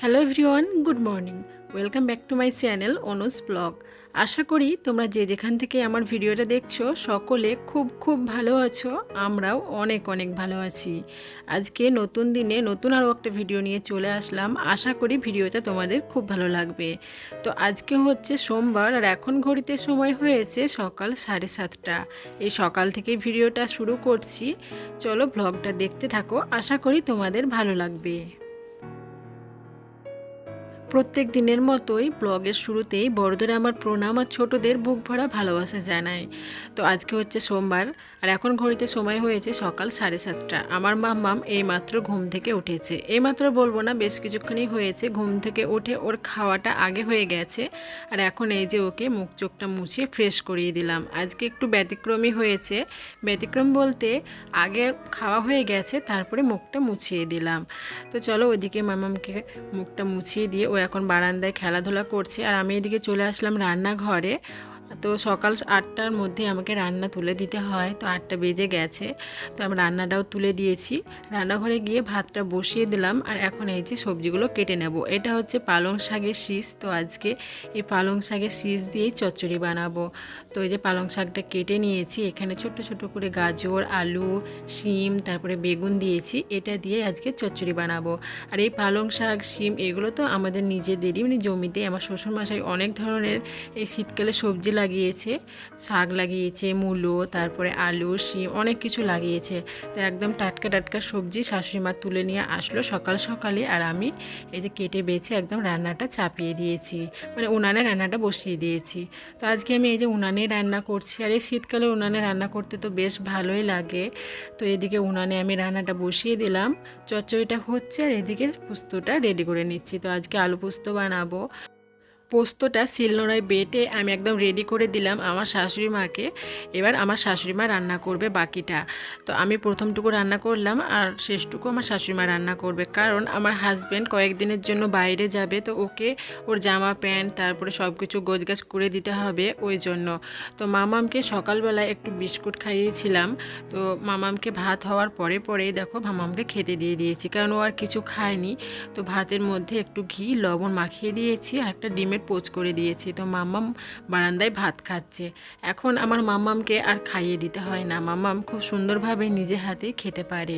Hello everyone, good morning. Welcome back to my channel Anuj blog. আশা করি তোমরা যে যেখান থেকে আমার ভিডিওটা দেখছো সকলে খুব খুব ভালো আছো। আমরাও অনেক অনেক ভালো আছি। আজকে নতুন দিনে নতুন আরও একটা ভিডিও নিয়ে চলে আসলাম। আশা করি ভিডিওটা তোমাদের খুব ভালো লাগবে। তো আজকে হচ্ছে সোমবার আর এখন ঘড়িতে সময় হয়েছে সকাল 7:30। এই সকাল থেকে ভিডিওটা শুরু করছি। চলো ব্লগটা দেখতে থাকো, আশা করি তোমাদের ভালো লাগবে। প্রত্যেক দিনের মতোই ব্লগের শুরুতেই বড়দের আমার প্রণাম আর ছোটদের বুক ভরা ভালোবাসা জানাই। তো আজকে হচ্ছে সোমবার আর এখন ঘড়িতে সময় হয়েছে সকাল 7:30। আমার মাম্মাম এইমাত্র ঘুম থেকে উঠেছে। এইমাত্র বলবো না, বেশ কিছুক্ষণই হয়েছে ঘুম থেকে উঠে ওর খাওয়াটা আগে হয়ে গেছে। আর এখন এই যে ওকে মুখ চোখটা মুছিয়ে ফ্রেশ করিয়ে দিলাম। আজকে একটু ব্যতিক্রমী হয়েছে। ব্যতিক্রম বলতে আগে খাওয়া হয়ে গেছে, তারপরে মুখটা মুছিয়ে দিলাম। তো চলো ওইদিকে মামামকে মুখটা মুছিয়ে দিয়ে ও এখন বারান্দায় খেলাধুলা করছে আর আমি এদিকে চলে আসলাম রান্নাঘরে। তো সকাল 8টার মধ্যে আমাকে রান্না তুলে দিতে হয়, তো 8টা বেজে গেছে। তো আমি রান্নাটাও তুলে দিয়েছি। রান্নাঘরে গিয়ে ভাতটা বসিয়ে দিলাম আর এখন এই যে সবজিগুলো কেটে নেব। এটা হচ্ছে পালং শাকের শীষ। তো আজকে এই পালং শাকের শীষ দিয়েই চচ্চড়ি বানাবো। তো এই যে পালং শাকটা কেটে নিয়েছি, এখানে ছোট ছোট করে গাজর, আলু, শিম, তারপরে বেগুন দিয়েছি। এটা দিয়ে আজকে চচ্চড়ি বানাবো। আর এই পালং শাক, শিম এগুলো তো আমাদের নিজেদেরই, মানে জমিতে আমার শ্বশুরমশাই অনেক ধরনের এই শীতকালে সবজি লাগিয়েছে। শাক লাগিয়েছে, মূলো, তারপরে আলু, শিম অনেক কিছু লাগিয়েছে। তো একদম টাটকা টাটকা সবজি শাশুড়ি মা তুলে নিয়ে আসলো সকাল সকালে। আর আমি এই যে কেটে বেছে একদম রান্নাটা চাপিয়ে দিয়েছি, মানে উনানে রান্নাটা বসিয়ে দিয়েছি। তো আজকে আমি এই যে উনানে রান্না করছি। আর এই শীতকালে উনানে রান্না করতে তো বেশ ভালোই লাগে। তো এদিকে উনানে আমি রান্নাটা বসিয়ে দিলাম, চচ্চড়িটা হচ্ছে আর এদিকে পোস্তটা রেডি করে নিচ্ছি। তো আজকে আলু পোস্ত বানাবো। পোস্তটা শিলনোড়ায় বেটে আমি একদম রেডি করে দিলাম আমার শাশুড়ি মাকে। এবার আমার শাশুড়ি মা রান্না করবে বাকিটা। তো আমি প্রথমটুকু রান্না করলাম আর শেষটুকু আমার শাশুড়ি মা রান্না করবে, কারণ আমার হাজব্যান্ড কয়েকদিনের জন্য বাইরে যাবে। তো ওকে ওর জামা প্যান্ট তারপরে সব কিছু গোছগাছ করে দিতে হবে, ওই জন্য। তো মামামকে সকালবেলায় একটু বিস্কুট খাইয়েছিলাম। তো মামামকে ভাত হওয়ার পরে পরেই দেখো মামামকে খেতে দিয়ে দিয়েছি, কারণ ও আর কিছু খায়নি। তো ভাতের মধ্যে একটু ঘি লবণ মাখিয়ে দিয়েছি আর একটা ডিমের পোচ করে দিয়েছি। তো মাম্মাম বারান্দায় ভাত খাচ্ছে। এখন আমার মাম্মামকে আর খাইয়ে দিতে হয় না, মাম্মাম খুব সুন্দরভাবে নিজে হাতেই খেতে পারে।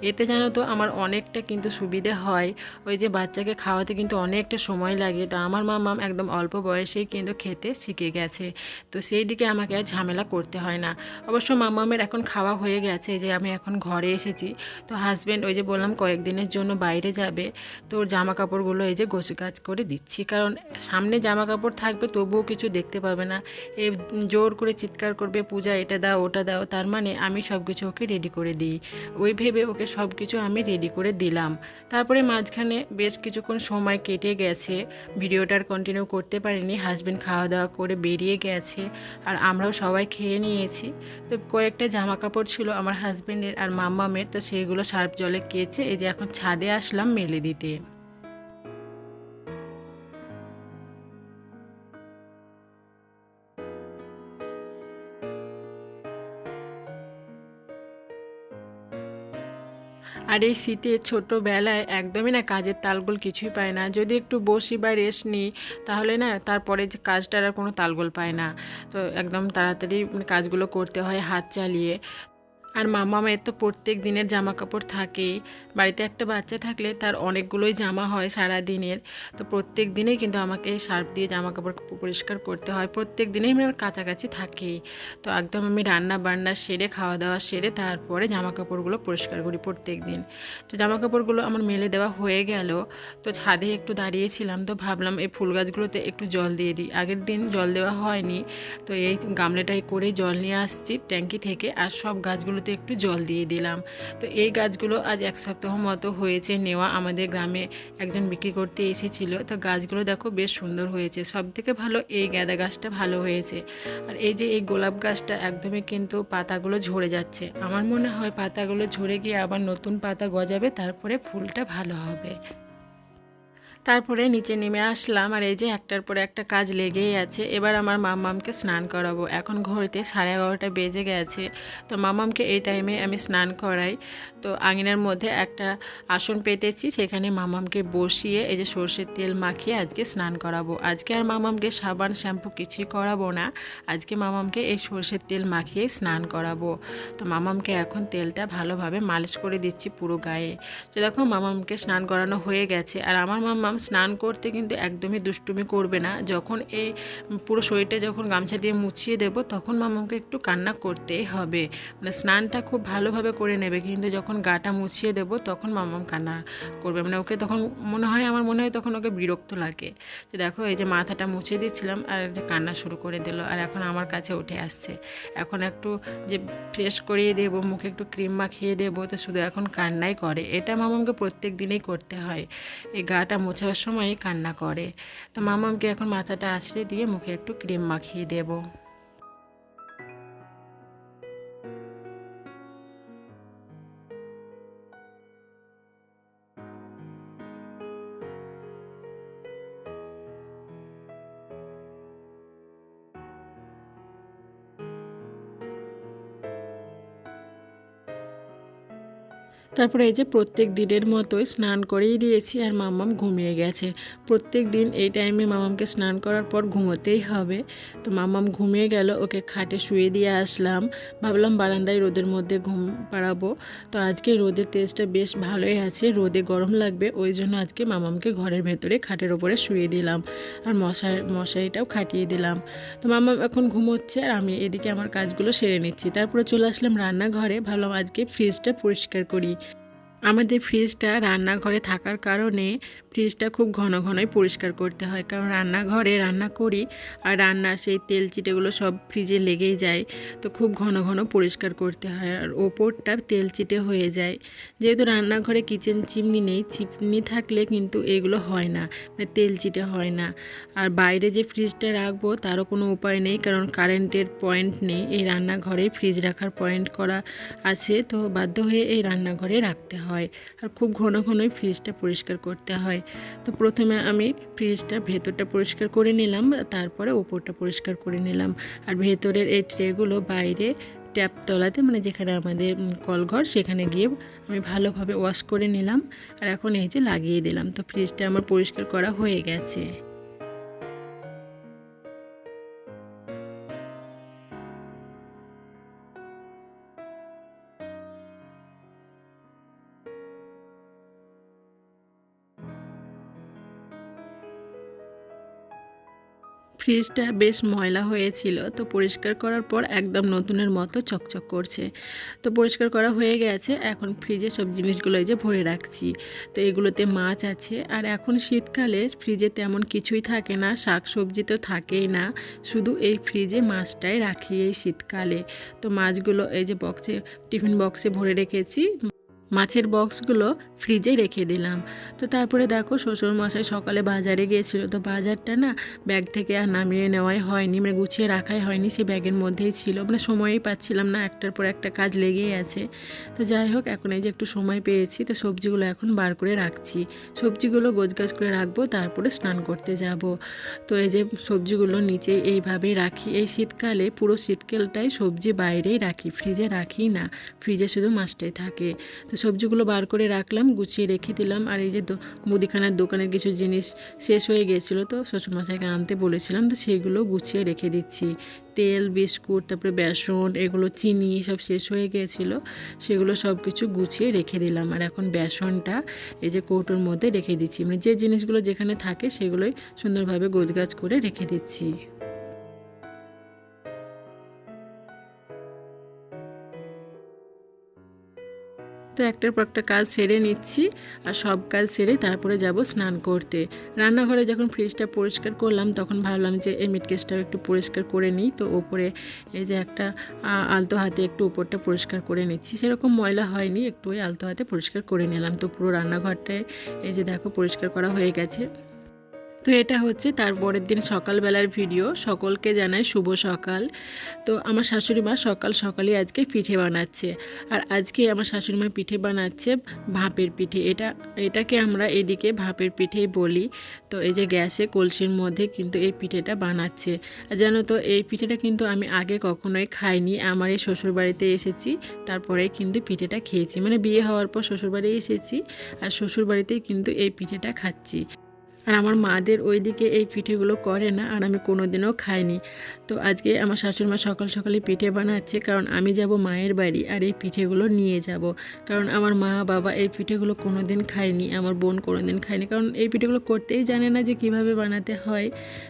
এতে জানো তো আমার অনেকটা কিন্তু সুবিধে হয়। ওই যে বাচ্চাকে খাওয়াতে কিন্তু অনেকটা সময় লাগে, তো আমার মাম্মাম একদম অল্প বয়সেই কিন্তু খেতে শিখে গেছে। তো সেই দিকে আমাকে আর ঝামেলা করতে হয় না। অবশ্য মাম্মামের এখন খাওয়া হয়ে গেছে, যে আমি এখন ঘরে এসেছি। তো হাজব্যান্ড ওই যে বললাম কয়েকদিনের জন্য বাইরে যাবে। তো ওর জামা কাপড়গুলো এই যে গোছগাছ করে দিচ্ছি, কারণ সামনে জামা কাপড় থাকবে তবুও কিছু দেখতে পাবে না। এ জোর করে চিৎকার করবে, পূজা এটা দাও ওটা দাও, তার মানে আমি সব কিছু ওকে রেডি করে দিই। ওই ভেবে ওকে সব কিছু আমি রেডি করে দিলাম। তারপরে মাঝখানে বেশ কিছুক্ষণ সময় কেটে গেছে, ভিডিওটার কন্টিনিউ করতে পারিনি। হাজব্যান্ড খাওয়া দাওয়া করে বেরিয়ে গেছে আর আমরাও সবাই খেয়ে নিয়েছি। তো কয়েকটা জামা কাপড় ছিল আমার হাজব্যান্ডের আর মাম্মামের, তো সেইগুলো সার্ফ জলে কেচে এই যে এখন ছাদে আসলাম মেলে দিতে। আর এই শীতে ছোটোবেলায় একদমই না কাজের তালগোল কিছুই পায় না। যদি একটু বসি বা রেস্ট নিই তাহলে না তারপরে যে কাজটার আর কোনো তালগোল পায় না। তো একদম তাড়াতাড়ি কাজগুলো করতে হয় হাত চালিয়ে। আর মামামের তো প্রত্যেক দিনের জামা কাপড় থাকেই। বাড়িতে একটা বাচ্চা থাকলে তার অনেকগুলোই জামা হয় সারা দিনের। তো প্রত্যেক দিনেই কিন্তু আমাকে সার্ফ দিয়ে জামা কাপড় পরিষ্কার করতে হয়, প্রত্যেক দিনেই আমার কাছাকাছি থাকেই। তো একদম আমি রান্না বান্না সেরে খাওয়া দাওয়া সেরে তারপরে জামা কাপড়গুলো পরিষ্কার করি প্রত্যেক দিন। তো জামা কাপড়গুলো আমার মেলে দেওয়া হয়ে গেল। তো ছাদে একটু দাঁড়িয়েছিলাম, তো ভাবলাম এই ফুল গাছগুলোতে একটু জল দিয়ে দিই। আগের দিন জল দেওয়া হয়নি, তো এই গামলাটাই করে জল নিয়ে আসছি ট্যাঙ্কি থেকে আর সব গাছগুলোতে একটু জল দিয়ে দিলাম। তো এই গাছগুলো আজ 1 সপ্তাহ মতো হয়েছে নেওয়া, আমাদের গ্রামে একজন বিক্রি করতে এসেছিল। তো গাছগুলো দেখো বেশ সুন্দর হয়েছে, সব থেকে ভালো এই গাঁদা গাছটা ভালো হয়েছে। আর এই যে এই গোলাপ গাছটা একদমই কিন্তু পাতাগুলো ঝরে যাচ্ছে, আমার মনে হয় পাতাগুলো ঝরে গিয়ে আবার নতুন পাতা গজাবে, তারপরে ফুলটা ভালো হবে। তারপরে নিচে নেমে আসলাম, আর এই যে একটার পরে একটা কাজ লেগেই আছে। এবার আমার মাম্মামকে স্নান করাবো। এখন ঘড়িতে 11:30 বেজে গেছে। তো মাম্মামকে এই টাইমে আমি স্নান করাই। তো আঙিনার মধ্যে একটা আসন পেতেছি, সেখানে মাম্মামকে বসিয়ে এই যে সর্ষের তেল মাখিয়ে আজকে স্নান করাবো। আজকে আর মাম্মামকে সাবান শ্যাম্পু কিছুই করাবো না, আজকে মাম্মামকে এই সর্ষের তেল মাখিয়ে স্নান করাবো। তো মাম্মামকে এখন তেলটা ভালোভাবে মালিশ করে দিচ্ছি পুরো গায়ে। তো দেখো মাম্মামকে স্নান করানো হয়ে গেছে। আর আমার মাম্মাম স্নান করতে কিন্তু একদমই দুষ্টুমি করবে না। যখন এই পুরো শরীরটা যখন গামছা দিয়ে মুছিয়ে দেব, তখন মাম্মামকে একটু কান্না করতেই হবে। মানে স্নানটা খুব ভালোভাবে করে নেবে, কিন্তু যখন গাটা মুছিয়ে দেব তখন মাম্মাম কান্না করবে। মানে ওকে তখন আমার মনে হয় তখন ওকে বিরক্ত লাগে। তো দেখো এই যে মাথাটা মুছিয়ে দিচ্ছিলাম আর যে কান্না শুরু করে দিল, আর এখন আমার কাছে উঠে আসছে। এখন একটু যে ফ্রেশ করিয়ে দেবো, মুখে একটু ক্রিম মাখিয়ে দেবো, তো শুধু এখন কান্নাই করে। এটা মাম্মামকে প্রত্যেক দিনেই করতে হয়, এই গাটা মোছার সময় কান্না করে। তো মাম্মামকে এখন মাথাটা আছড়ে দিয়ে মুখে একটু ক্রিম মাখিয়ে দেবো। তারপরে এই যে প্রত্যেক দিনের মতোই স্নান করেই দিয়েছি, আর মাম্মাম ঘুমিয়ে গেছে। প্রত্যেক দিন এই টাইমে মাম্মামকে স্নান করার পর ঘুমোতেই হবে। তো মাম্মাম ঘুমিয়ে গেল, ওকে খাটে শুয়ে দিয়ে আসলাম। ভাবলাম বারান্দায় রোদের মধ্যে ঘুম পাড়াবো। তো আজকে রোদের তেজটা বেশ ভালোই আছে, রোদে গরম লাগবে, ওই জন্য আজকে মাম্মামকে ঘরের ভেতরে খাটের ওপরে শুয়ে দিলাম, আর মশারিটাও খাটিয়ে দিলাম। তো মাম্মাম এখন ঘুমোচ্ছে, আর আমি এদিকে আমার কাজগুলো সেরে নিচ্ছি। তারপরে চলে আসলাম রান্নাঘরে, ভাবলাম আজকে ফ্রিজটা পরিষ্কার করি। আমাদের ফ্রিজটা রান্নাঘরে থাকার কারণে ফ্রিজটা খুব ঘন ঘনই পরিষ্কার করতে হয়, কারণ রান্নাঘরে রান্না করি আর রান্নার সেই তেল চিটেগুলো সব ফ্রিজে লেগেই যায়। তো খুব ঘন ঘন পরিষ্কার করতে হয়, আর ওপরটা তেল চিটে হয়ে যায়। যেহেতু রান্নাঘরে কিচেন চিমনি নেই, চিমনি থাকলে কিন্তু এগুলো হয় না, মানে তেল চিটে হয় না। আর বাইরে যে ফ্রিজটা রাখবো তারও কোনো উপায় নেই, কারণ কারেন্টের পয়েন্ট নেই। এই রান্নাঘরে ফ্রিজ রাখার পয়েন্ট করা আছে, তো বাধ্য হয়ে এই রান্নাঘরে রাখতে হয়। আর খুব ঘন ঘনই ফ্রিজটা পরিষ্কার করতে হয়। তো প্রথমে আমি ফ্রিজটার ভেতরটা পরিষ্কার করে নিলাম, তারপরে ওপরটা পরিষ্কার করে নিলাম। আর ভেতরের এই ট্রেগুলো বাইরে ট্যাপ তলাতে, মানে যেখানে আমাদের কলঘর, সেখানে গিয়ে আমি ভালোভাবে ওয়াশ করে নিলাম। আর এখন এই যে লাগিয়ে দিলাম। তো ফ্রিজটা আমার পরিষ্কার করা হয়ে গেছে। ফ্রিজটা বেশ ময়লা হয়েছিল, তো পরিষ্কার করার পর একদম নতুনের মতো চকচক করছে। তো পরিষ্কার করা হয়ে গেছে, এখন ফ্রিজে সব জিনিসগুলো এই যে ভরে রাখছি। তো এগুলোতে মাছ আছে, আর এখন শীতকালে ফ্রিজে তেমন কিছুই থাকে না, শাক সবজি তো থাকেই না, শুধু এই ফ্রিজে মাছটাই রাখি এই শীতকালে। তো মাছগুলো এই যে টিফিন বক্সে ভরে রেখেছি, মাছের বক্সগুলো ফ্রিজে রেখে দিলাম। তো তারপরে দেখো শ্বশুরমশাই সকালে বাজারে গিয়েছিলো, তো বাজারটা না ব্যাগ থেকে আর নামিয়ে নেওয়াই হয়নি, মানে গুছিয়ে রাখাই হয়নি, সে ব্যাগের মধ্যেই ছিল, মানে সময়ই পাচ্ছিলাম না, একটার পর একটা কাজ লেগেই আছে। তো যাই হোক, এখন এই যে একটু সময় পেয়েছি, তো সবজিগুলো এখন বার করে রাখছি। সবজিগুলো গোছগাছ করে রাখবো, তারপরে স্নান করতে যাব। তো এই যে সবজিগুলো নিচে এইভাবেই রাখি, এই শীতকালে পুরো শীতকালটাই সবজি বাইরেই রাখি, ফ্রিজে রাখি না, ফ্রিজে শুধু মাছটাই থাকে। তো সবজিগুলো বার করে রাখলাম, গুছিয়ে রেখে দিলাম। আর এই যে মুদিখানার দোকানের কিছু জিনিস শেষ হয়ে গেছিলো, তো শ্বশুরমশাইকে আনতে বলেছিলাম, তো সেগুলো গুছিয়ে রেখে দিচ্ছি। তেল, বিস্কুট, তারপরে বেসন, এগুলো চিনি সব শেষ হয়ে গিয়েছিলো, সেগুলো সব কিছু গুছিয়ে রেখে দিলাম। আর এখন বেসনটা এই যে কৌটোর মধ্যে রেখে দিচ্ছি, মানে যে জিনিসগুলো যেখানে থাকে সেগুলোই সুন্দরভাবে গোছগাছ করে রেখে দিচ্ছি। তো একটার পর একটা কাজ সেরে নিচ্ছি, আর সব কাজ সেরে তারপরে যাব স্নান করতে। রান্নাঘরে যখন ফ্রিজটা পরিষ্কার করলাম, তখন ভাবলাম যে এই মিটকেসটাও একটু পরিষ্কার করে নিই। তো ওপরে এই যে একটা আলতো হাতে একটু উপরটা পরিষ্কার করে নিচ্ছি, সেরকম ময়লা হয়নি, একটু ওই আলতো হাতে পরিষ্কার করে নিলাম। তো পুরো রান্নাঘরটায় এই যে দেখো পরিষ্কার করা হয়ে গেছে। তো এটা হচ্ছে তার পরের দিন সকালবেলার ভিডিও। সকলকে জানাই শুভ সকাল। তো আমার শাশুড়ি মা সকাল সকালই আজকে পিঠে বানাচ্ছে। আর আজকে আমার শাশুড়ি মা পিঠে বানাচ্ছে ভাপের পিঠে। এটাকে আমরা এদিকে ভাপের পিঠেই বলি। তো এই যে গ্যাসে কলসির মধ্যে কিন্তু এই পিঠেটা বানাচ্ছে। আর জানো তো এই পিঠেটা কিন্তু আমি আগে কখনোই খাইনি। আমার এই শ্বশুরবাড়িতে এসেছি, তারপরে কিন্তু পিঠেটা খেয়েছি। মানে বিয়ে হওয়ার পর শ্বশুরবাড়ি এসেছি, আর শ্বশুরবাড়িতেই কিন্তু এই পিঠেটা খাচ্ছি। আর আমার মাদের ওইদিকে এই পিঠেগুলো করে না, আর আমি কোনো দিনও খাইনি। তো আজকে আমার শাশুড়িমা সকাল সকালে পিঠে বানাচ্ছে, কারণ আমি যাব মায়ের বাড়ি আর এই পিঠেগুলো নিয়ে যাব। কারণ আমার মা বাবা এই পিঠেগুলো কোনো দিন খায়নি, আমার বোন কোনো দিন খায়নি, কারণ এই পিঠেগুলো করতেই জানে না যে কিভাবে বানাতে হয়।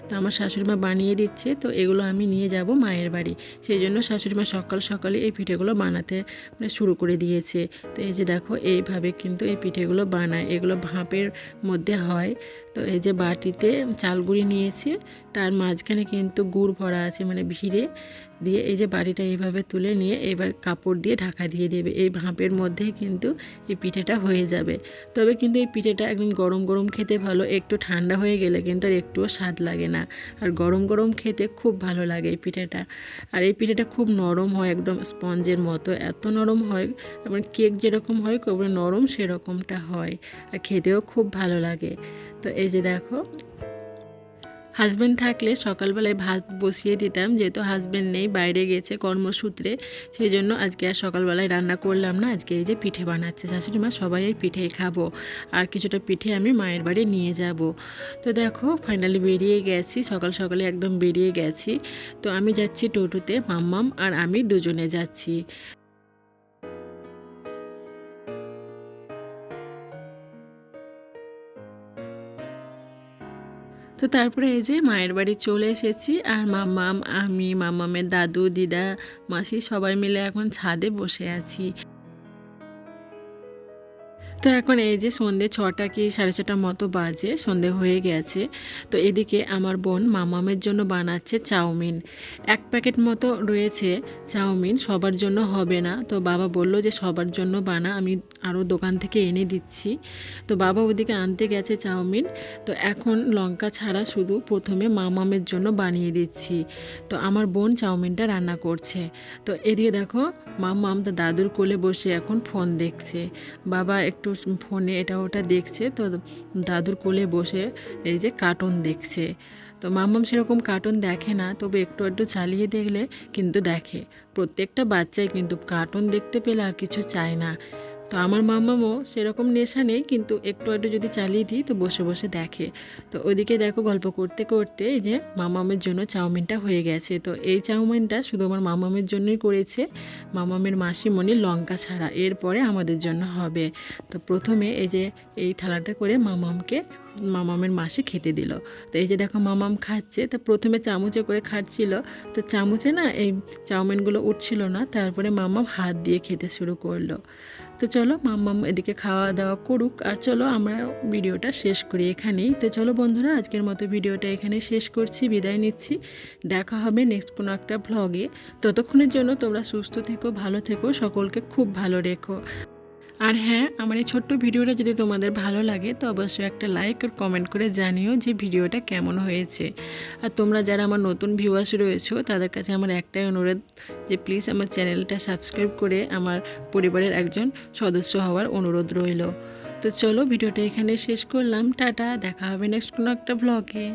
তো আমার শাশুড়িমা বানিয়ে দিচ্ছে, তো এগুলো আমি নিয়ে যাব মায়ের বাড়ি। সেই জন্য শাশুড়িমা সকাল সকালে এই পিঠেগুলো বানাতে শুরু করে দিয়েছে। তো এই যে দেখো এইভাবে কিন্তু এই পিঠেগুলো বানায়, এগুলো ভাপের মধ্যে হয়। তো এই যে বাটিতে চাল গুঁড়ি নিয়েছি, তার মাঝখানে কিন্তু গুড় ভরা আছে, মানে ভিড়ে দিয়ে এই যে বাটিটা এইভাবে তুলে নিয়ে এবার কাপড় দিয়ে ঢাকা দিয়ে দেবে। এই ভাপের মধ্যেই কিন্তু এই পিঠেটা হয়ে যাবে। তবে কিন্তু এই পিঠেটা একদম গরম গরম খেতে ভালো, একটু ঠান্ডা হয়ে গেলে কিন্তু আর একটুও স্বাদ লাগে না। আর গরম গরম খেতে খুব ভালো লাগে এই পিঠেটা। আর এই পিঠেটা খুব নরম হয়, একদম স্পঞ্জের মতো, এত নরম হয়, মানে কেক যেরকম হয় খুব নরম সেরকমটা হয়। আর খেতেও খুব ভালো লাগে। তো এই যে দেখো, হাজব্যান্ড থাকলে সকালবেলায় ভাত বসিয়ে দিতাম, যেহেতু হাজব্যান্ড নেই, বাইরে গেছে কর্মসূত্রে, সেই জন্য আজকে আর সকালবেলায় রান্না করলাম না। আজকে এই যে পিঠে বানাচ্ছে শাশুড়ি মা, সবাই এই পিঠেই খাবো, আর কিছুটা পিঠে আমি মায়ের বাড়ি নিয়ে যাব। তো দেখো ফাইনালি বেরিয়ে গেছি, সকাল সকালে একদম বেরিয়ে গেছি। তো আমি যাচ্ছি টোটোতে, মাম্মাম আর আমি দুজনে যাচ্ছি। তো তারপরে এই যে মায়ের বাড়ি চলে এসেছি, আর মাম্মাম, আমি, মাম্মামের দাদু, দিদা, মাসি সবাই মিলে এখন ছাদে বসে আছি। তো এখন এই যে সন্ধে 6টা কি 6:30 মতো বাজে, সন্ধে হয়ে গেছে। তো এদিকে আমার বোন মামামের জন্য বানাচ্ছে চাউমিন। 1 প্যাকেট মতো রয়েছে চাউমিন, সবার জন্য হবে না। তো বাবা বলল যে সবার জন্য বানা, আমি আরও দোকান থেকে এনে দিচ্ছি। তো বাবা ওদিকে আনতে গেছে চাউমিন। তো এখন লঙ্কা ছাড়া শুধু প্রথমে মামামের জন্য বানিয়ে দিচ্ছি। তো আমার বোন চাউমিনটা রান্না করছে। তো এদিকে দেখো মামাম তার দাদুর কোলে বসে এখন ফোন দেখছে। বাবা একটু ফোনে এটা ওটা দেখছে, তো দাদুর কোলে বসে এই যে কার্টুন দেখছে। তো মাম্মাম সেরকম কার্টুন দেখে না, তবে একটু একটু চালিয়ে দেখলে কিন্তু দেখে। প্রত্যেকটা বাচ্চাই কিন্তু কার্টুন দেখতে পেলে আর কিছু চায় না। তো আমার মাম্মামও সেরকম নেশা নেই, কিন্তু একটু একটু যদি চালিয়ে দিই তো বসে বসে দেখে। তো ওইদিকে দেখো গল্প করতে করতে এই যে মামামের জন্য চাউমিনটা হয়ে গেছে। তো এই চাউমিনটা শুধু আমার মামামের জন্যই করেছে, মামামের মাসিমণি লঙ্কা ছাড়া, এরপরে আমাদের জন্য হবে। তো প্রথমে এই যে এই থালাটা করে মামামের মাসি খেতে দিল। তো এই যে দেখো মামাম খাচ্ছে। তো প্রথমে চামচে করে খাচ্ছিল, তো চামচে না এই চাউমিনগুলো উঠছিল না, তারপরে মামাম হাত দিয়ে খেতে শুরু করলো। তো চলো মাম্মাম এদিকে খাওয়া দাওয়া করুক, আর চলো আমরা ভিডিওটা শেষ করি এখানেই। তো চলো বন্ধুরা, আজকের মতো ভিডিওটা এখানে শেষ করছি, বিদায় নিচ্ছি। দেখা হবে নেক্সট কোনো একটা ভ্লগে। ততক্ষণের জন্য তোমরা সুস্থ থেকো, ভালো থেকো, সকলকে খুব ভালো রেখো। আর হ্যাঁ, আমার এই ছোট্ট ভিডিওটা যদি তোমাদের ভালো লাগে তো অবশ্যই একটা লাইক আর কমেন্ট করে জানিও যে ভিডিওটা কেমন হয়েছে। আর তোমরা যারা আমার নতুন ভিউয়ার্স রয়েছো তাদের কাছে আমার একটাই অনুরোধ, যে প্লিজ আমার চ্যানেলটা সাবস্ক্রাইব করে আমার পরিবারের একজন সদস্য হওয়ার অনুরোধ রইল। তো চলো ভিডিওটা এখানে শেষ করলাম, টাটা, দেখা হবে নেক্সট কোনো একটা ব্লগে।